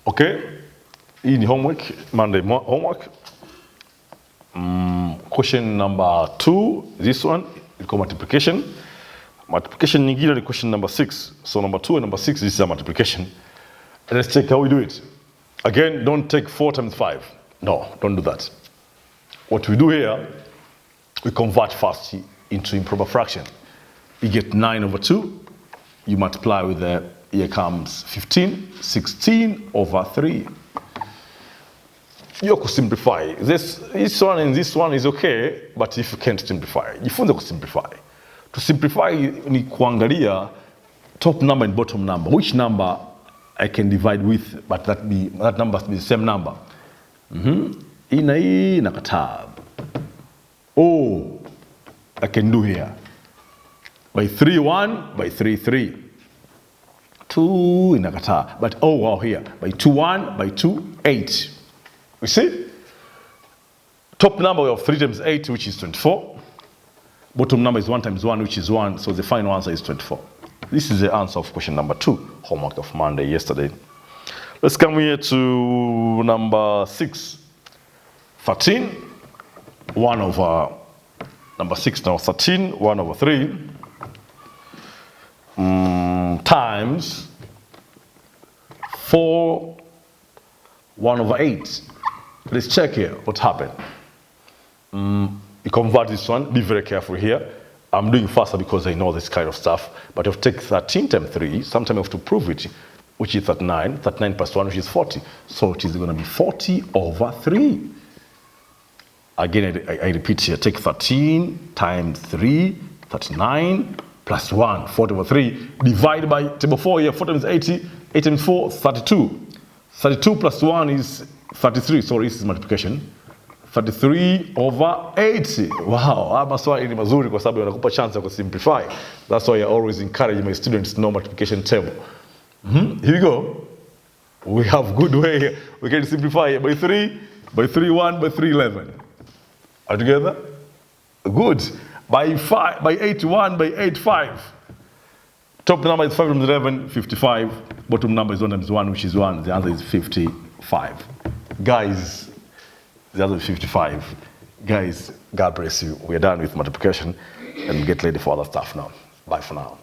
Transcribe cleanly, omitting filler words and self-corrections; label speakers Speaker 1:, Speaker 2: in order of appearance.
Speaker 1: Okay, hii ni homework, Monday homework. Question number 2, this one, ilikuwa multiplication. Multiplication nyingine ni question number 6. So number 2 and number 6, this is a multiplication. And let's check how we do it. Again, don't take 4 times 5. No, don't do that. What we do here, we convert first into improper fraction. You get 9 over 2. You multiply with the, here comes 15, 16 over 3. You could simplify. This one and this one is okay, but if you can't simplify, jifunze kusimplify. To simplify ni kuangalia top number and bottom number. Which number I can divide with, but that number be the same number. Hii na hii nakataa. Oh, I can do here. By 3, 1, by 3, 3. 2 inakataa. But oh wow, here. By 2, 1, by 2, 8. You see? Top number we have 3 times 8, which is 24. Bottom number is 1 times 1, which is 1. So the final answer is 24. This is the answer of question number 2, homework of Monday, yesterday. Let's come here to number 6. 13, 1 over, number 6 now, 13, 1 over 3, times 4, 1 over 8. Let's check here what happened. You convert this one, be very careful here. I'm doing faster because I know this kind of stuff, but you have to take 13 times 3, sometimes you have to prove it, which is 39, 39 plus 1, which is 40. So it is going to be 40 over 3. Again, I repeat here, take 13 times 3, 39, plus 1, 40 over 3, divide by table 4 here, 4 times 80, 8 times 4, 32. 32 plus 1 is 33, sorry, this is multiplication. 33 over 80. Wow, haya maswali ni mazuri kwa sababu yanakupa chance ya kusimplify. That's why I always encourage my students to know multiplication table. Here we go. We have good way here. We can simplify by 3, by 3, 1, by 3, 11. Are you together? Good. By 5, by 8, 1, by 8, 5. Top number is 5 times 11, 55. Bottom number is 1 times 1, which is 1. The answer is 55. Guys, the answer is 55. Guys, God bless you. We are done with multiplication and get ready for other stuff now. Bye for now.